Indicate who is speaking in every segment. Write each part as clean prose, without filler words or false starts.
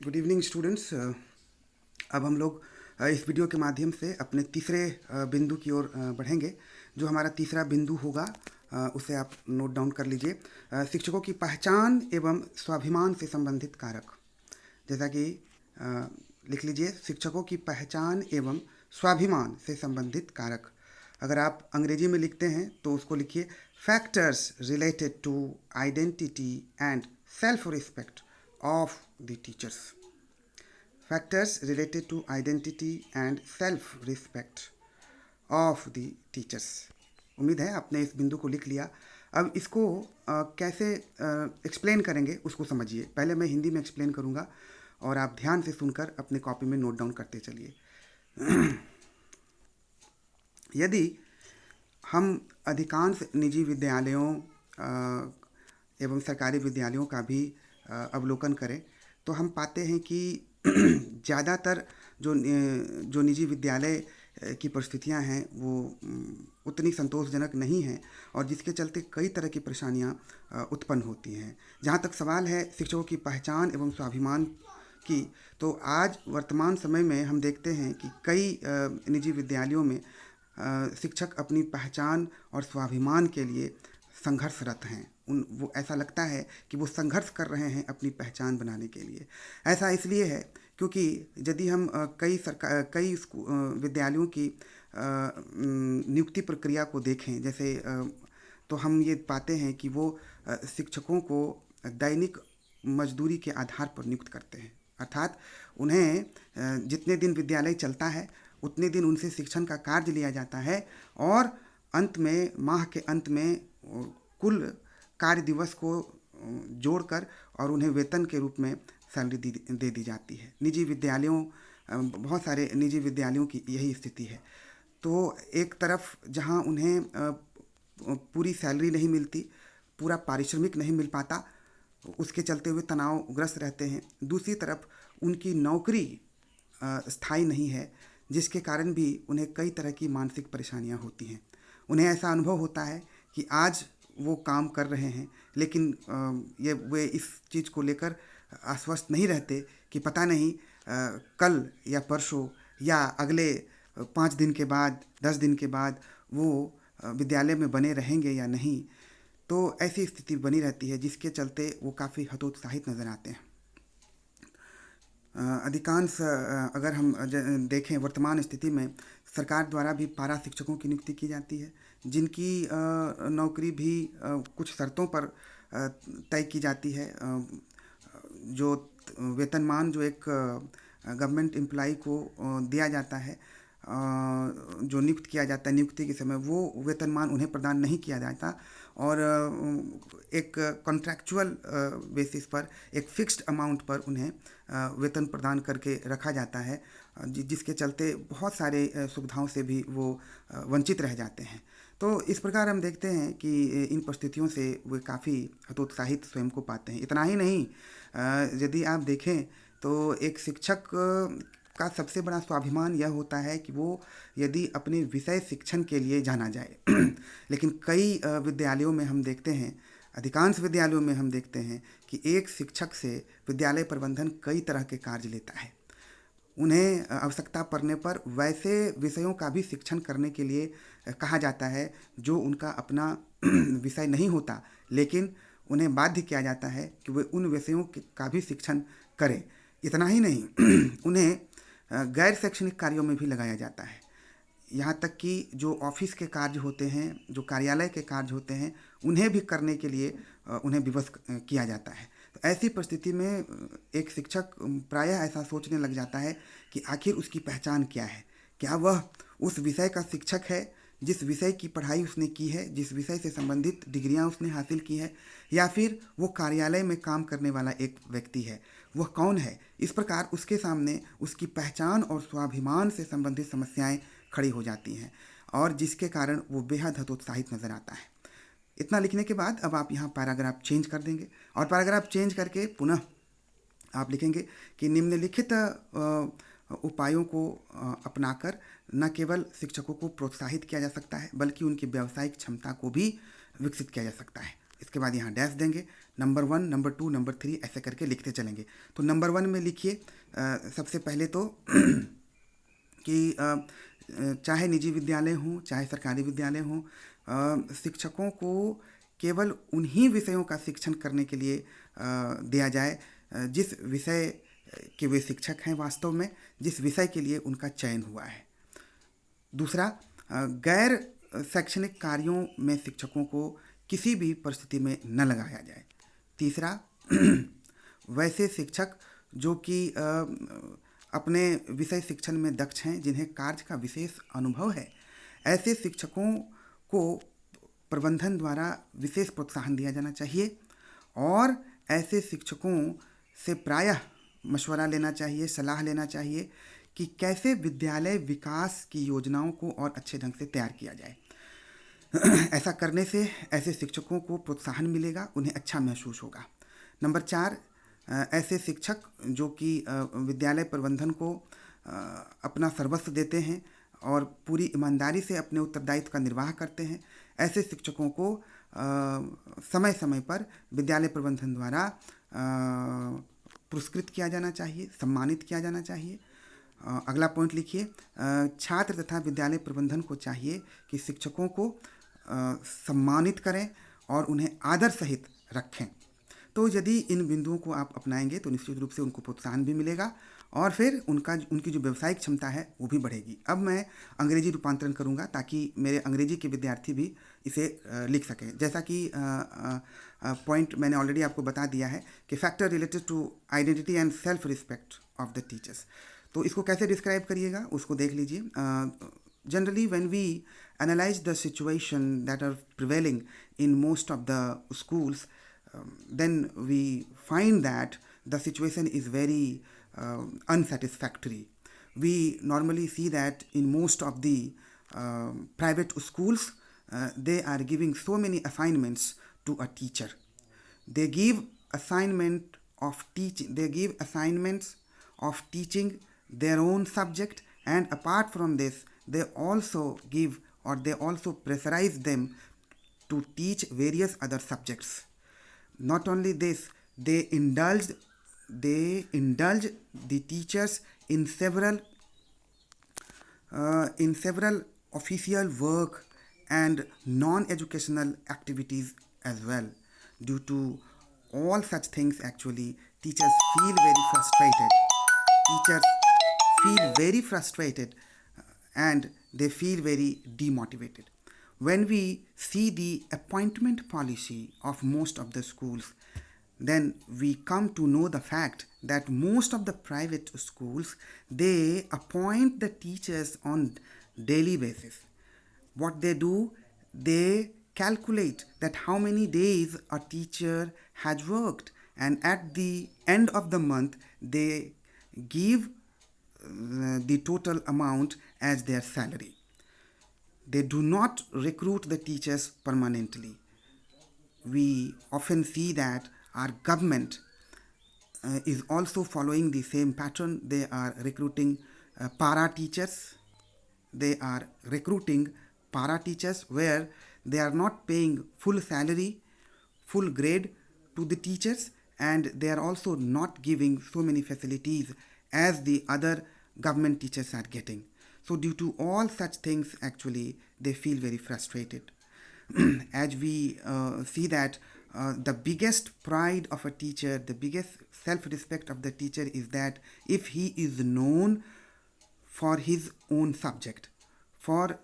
Speaker 1: Good evening students. अब हम लोग इस वीडियो के माध्यम से अपने तीसरे बिंदु की ओर बढ़ेंगे। जो हमारा तीसरा बिंदु होगा उसे आप नोट डाउन कर लीजिए। शिक्षकों की पहचान एवं स्वाभिमान से संबंधित कारक। जैसा कि अ, लिख लीजिए, शिक्षकों की पहचान एवं स्वाभिमान से संबंधित कारक। अगर आप अंग्रेजी में लिखते हैं तो उसको लिखिए factors related to identity and self respect of the teachers. Factors related to identity and self respect of the teachers. उम्मीद है आपने इस बिंदु को लिख लिया। अब इसको कैसे एक्सप्लेन करेंगे उसको समझिए। पहले मैं हिंदी में एक्सप्लेन करूँगा और आप ध्यान से सुनकर अपने कॉपी में नोट डाउन करते चलिए। यदि हम अधिकांश निजी विद्यालयों एवं सरकारी विद्यालयों का भी अवलोकन करें तो हम पाते हैं कि ज़्यादातर जो निजी विद्यालय की परिस्थितियां हैं वो उतनी संतोषजनक नहीं हैं, और जिसके चलते कई तरह की परेशानियां उत्पन्न होती हैं। जहां तक सवाल है शिक्षकों की पहचान एवं स्वाभिमान की, तो आज वर्तमान समय में हम देखते हैं कि कई निजी विद्यालयों में शिक्षक अपनी पहचान और स्वाभिमान के लिए संघर्षरत हैं। वो ऐसा लगता है कि वो संघर्ष कर रहे हैं अपनी पहचान बनाने के लिए। ऐसा इसलिए है क्योंकि यदि हम कई विद्यालयों की नियुक्ति प्रक्रिया को देखें, जैसे तो हम ये पाते हैं कि वो शिक्षकों को दैनिक मजदूरी के आधार पर नियुक्त करते हैं। अर्थात उन्हें जितने दिन विद्यालय चलता है उतने दिन उनसे शिक्षण का कार्य लिया जाता है, और अंत में माह के अंत में कुल कार्य दिवस को जोड़कर और उन्हें वेतन के रूप में सैलरी दे दी जाती है। बहुत सारे निजी विद्यालयों की यही स्थिति है। तो एक तरफ जहां उन्हें पूरी सैलरी नहीं मिलती, पूरा पारिश्रमिक नहीं मिल पाता, उसके चलते हुए तनावग्रस्त रहते हैं। दूसरी तरफ उनकी नौकरी स्थायी नहीं है, जिसके कारण भी उन्हें कई तरह की मानसिक परेशानियां होती हैं। उन्हें ऐसा अनुभव होता है कि आज वो काम कर रहे हैं, लेकिन वे इस चीज़ को लेकर आश्वस्त नहीं रहते कि पता नहीं कल या परसों या अगले 5 दिन के बाद, 10 दिन के बाद वो विद्यालय में बने रहेंगे या नहीं। तो ऐसी स्थिति बनी रहती है, जिसके चलते वो काफ़ी हतोत्साहित नज़र आते हैं। अधिकांश अगर हम देखें वर्तमान स्थिति में, सरकार द्वारा भी पारा शिक्षकों की नियुक्ति की जाती है, जिनकी नौकरी भी कुछ शर्तों पर तय की जाती है। जो वेतनमान जो एक गवर्नमेंट एम्प्लॉई को दिया जाता है, जो नियुक्त किया जाता है नियुक्ति के समय, वो वेतनमान उन्हें प्रदान नहीं किया जाता, और एक कॉन्ट्रैक्चुअल बेसिस पर एक फिक्स्ड अमाउंट पर उन्हें वेतन प्रदान करके रखा जाता है, जिसके चलते बहुत सारे सुविधाओं से भी वो वंचित रह जाते हैं। तो इस प्रकार हम देखते हैं कि इन परिस्थितियों से वे काफ़ी हतोत्साहित स्वयं को पाते हैं। इतना ही नहीं, यदि आप देखें तो एक शिक्षक का सबसे बड़ा स्वाभिमान यह होता है कि वो यदि अपने विषय शिक्षण के लिए जाना जाए। लेकिन कई विद्यालयों में हम देखते हैं, अधिकांश विद्यालयों में हम देखते हैं कि एक शिक्षक से विद्यालय प्रबंधन कई तरह के कार्य लेता है। उन्हें आवश्यकता पड़ने पर वैसे विषयों का भी शिक्षण करने के लिए कहा जाता है जो उनका अपना विषय नहीं होता, लेकिन उन्हें बाध्य किया जाता है कि वे उन विषयों का भी शिक्षण करें। इतना ही नहीं, उन्हें गैर शैक्षणिक कार्यों में भी लगाया जाता है। यहाँ तक कि जो ऑफिस के कार्य होते हैं, जो कार्यालय के कार्य होते हैं, उन्हें भी करने के लिए उन्हें विवश किया जाता है। तो ऐसी परिस्थिति में एक शिक्षक प्रायः ऐसा सोचने लग जाता है कि आखिर उसकी पहचान क्या है। क्या वह उस विषय का शिक्षक है जिस विषय की पढ़ाई उसने की है, जिस विषय से संबंधित डिग्रियां उसने हासिल की है, या फिर वो कार्यालय में काम करने वाला एक व्यक्ति है। वह कौन है? इस प्रकार उसके सामने उसकी पहचान और स्वाभिमान से संबंधित समस्याएं खड़ी हो जाती हैं, और जिसके कारण वो बेहद हतोत्साहित नज़र आता है। इतना लिखने के बाद अब आप यहाँ पैराग्राफ चेंज कर देंगे, और पैराग्राफ चेंज करके पुनः आप लिखेंगे कि निम्नलिखित उपायों को अपनाकर न केवल शिक्षकों को प्रोत्साहित किया जा सकता है, बल्कि उनकी व्यावसायिक क्षमता को भी विकसित किया जा सकता है। इसके बाद यहाँ डैश देंगे, नंबर 1, नंबर 2, नंबर 3 ऐसे करके लिखते चलेंगे। तो नंबर 1 में लिखिए सबसे पहले तो कि चाहे निजी विद्यालय हों चाहे सरकारी विद्यालय हों, शिक्षकों को केवल उन्हीं विषयों का शिक्षण करने के लिए दिया जाए जिस विषय के वे शिक्षक हैं, वास्तव में जिस विषय के लिए उनका चयन हुआ है। दूसरा, गैर शैक्षणिक कार्यों में शिक्षकों को किसी भी परिस्थिति में न लगाया जाए। तीसरा, वैसे शिक्षक जो कि अपने विषय शिक्षण में दक्ष हैं, जिन्हें कार्य का विशेष अनुभव है, ऐसे शिक्षकों को प्रबंधन द्वारा विशेष प्रोत्साहन दिया जाना चाहिए और ऐसे शिक्षकों से प्रायः मशवरा लेना चाहिए, सलाह लेना चाहिए कि कैसे विद्यालय विकास की योजनाओं को और अच्छे ढंग से तैयार किया जाए। ऐसा करने से ऐसे शिक्षकों को प्रोत्साहन मिलेगा, उन्हें अच्छा महसूस होगा। नंबर 4, ऐसे शिक्षक जो कि विद्यालय प्रबंधन को अपना सर्वस्व देते हैं और पूरी ईमानदारी से अपने उत्तरदायित्व का निर्वाह करते हैं, ऐसे शिक्षकों को समय समय पर विद्यालय प्रबंधन द्वारा पुरस्कृत किया जाना चाहिए, सम्मानित किया जाना चाहिए। अगला पॉइंट लिखिए, छात्र तथा विद्यालय प्रबंधन को चाहिए कि शिक्षकों को सम्मानित करें और उन्हें आदर सहित रखें। तो यदि इन बिंदुओं को आप अपनाएंगे तो निश्चित रूप से उनको प्रोत्साहन भी मिलेगा और फिर उनकी जो व्यावसायिक क्षमता है वो भी बढ़ेगी। अब मैं अंग्रेजी रूपांतरण करूंगा ताकि मेरे अंग्रेजी के विद्यार्थी भी इसे लिख सकें। जैसा कि पॉइंट मैंने ऑलरेडी आपको बता दिया है कि factor related to identity and self respect of the teachers. तो इसको कैसे डिस्क्राइब करिएगा उसको देख लीजिए। Generally when we analyse the situation that are prevailing in most of the schools, then we find that the situation is very unsatisfactory. We normally see that in most of the private schools, they are giving so many assignments to a teacher. They give assignments of teaching their own subject, and apart from this, they also give or they also pressurize them to teach various other subjects. Not only this, they indulge the teachers in several official work and non-educational activities as well. Due to all such things, actually, teachers feel very frustrated. And they feel very demotivated. When we see the appointment policy of most of the schools, then we come to know the fact that most of the private schools, they appoint the teachers on daily basis. What they do, they calculate that how many days a teacher has worked, and at the end of the month, they give the total amount as their salary. They do not recruit the teachers permanently. We often see that our government is also following the same pattern. They are recruiting para teachers. Where they are not paying full salary, full grade to the teachers, and they are also not giving so many facilities as the other government teachers are getting. So due to all such things, actually, they feel very frustrated. As we see that the biggest pride of a teacher, the biggest self-respect of the teacher is that if he is known for his own subject, for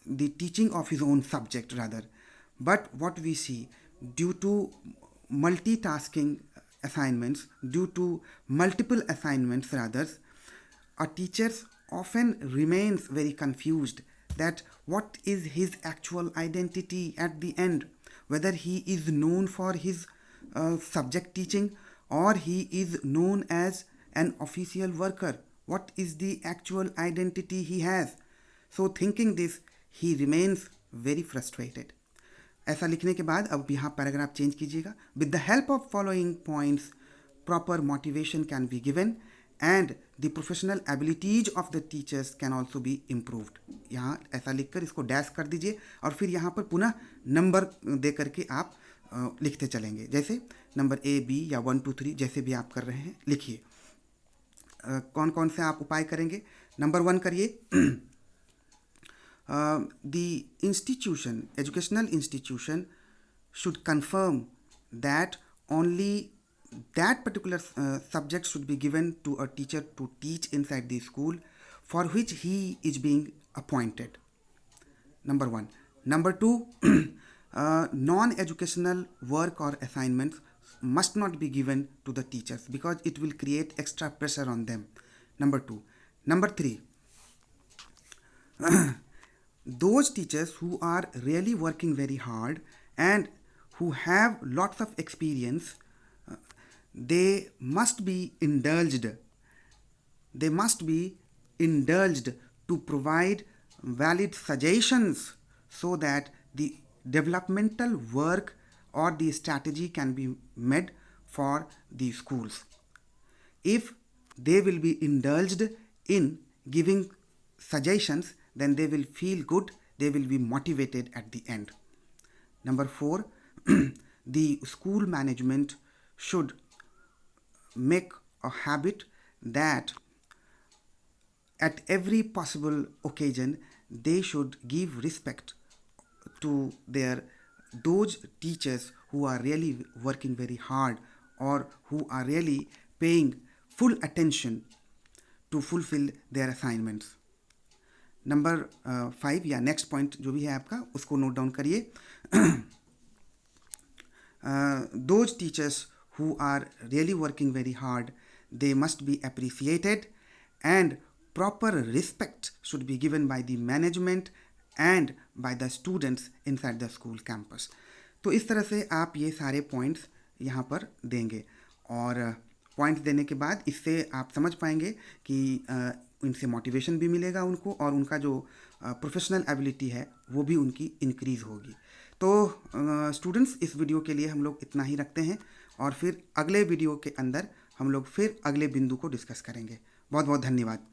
Speaker 1: the teaching of his own subject rather. But what we see, due to multitasking assignments, due to multiple assignments rather, a teacher often remains very confused that what is his actual identity at the end, whether he is known for his subject teaching or he is known as an official worker. What is the actual identity he has? So thinking this, he remains very frustrated. ऐसा लिखने के बाद अब यहाँ paragraph change कीजिएगा. With the help of following points, proper motivation can be given and the professional abilities of the teachers can also be improved. यहाँ ऐसा लिखकर इसको डैश कर दीजिए और फिर यहाँ पर पुनः नंबर दे करके आप लिखते चलेंगे। जैसे नंबर ए, बी या 1, 2, 3 जैसे भी आप कर रहे हैं लिखिए। कौन कौन से आप उपाय करेंगे? नंबर 1 करिए, the educational institution should confirm that only that particular subject should be given to a teacher to teach inside the school for which he is being appointed. Number 1. Number 2, non-educational work or assignments must not be given to the teachers because it will create extra pressure on them. Number 2. Number 3, those teachers who are really working very hard and who have lots of experience, they must be indulged. They must be indulged to provide valid suggestions so that the developmental work or the strategy can be made for the schools. If they will be indulged in giving suggestions, then they will feel good, they will be motivated at the end. Number 4, the school management should make a habit that at every possible occasion they should give respect to those teachers who are really working very hard or who are really paying full attention to fulfill their assignments. Number 5 या next point जो भी है आपका उसको note down करिए। Those teachers who are really working very hard, they must be appreciated and proper respect should be given by the management and by the students inside the school campus. तो इस तरह से आप ये सारे points यहाँ पर देंगे और पॉइंट्स देने के बाद इससे आप समझ पाएंगे कि इनसे मोटिवेशन भी मिलेगा उनको और उनका जो प्रोफेशनल एबिलिटी है वो भी उनकी इंक्रीज़ होगी। तो स्टूडेंट्स, इस वीडियो के लिए हम लोग इतना ही रखते हैं और फिर अगले वीडियो के अंदर हम लोग फिर अगले बिंदु को डिस्कस करेंगे। बहुत बहुत धन्यवाद।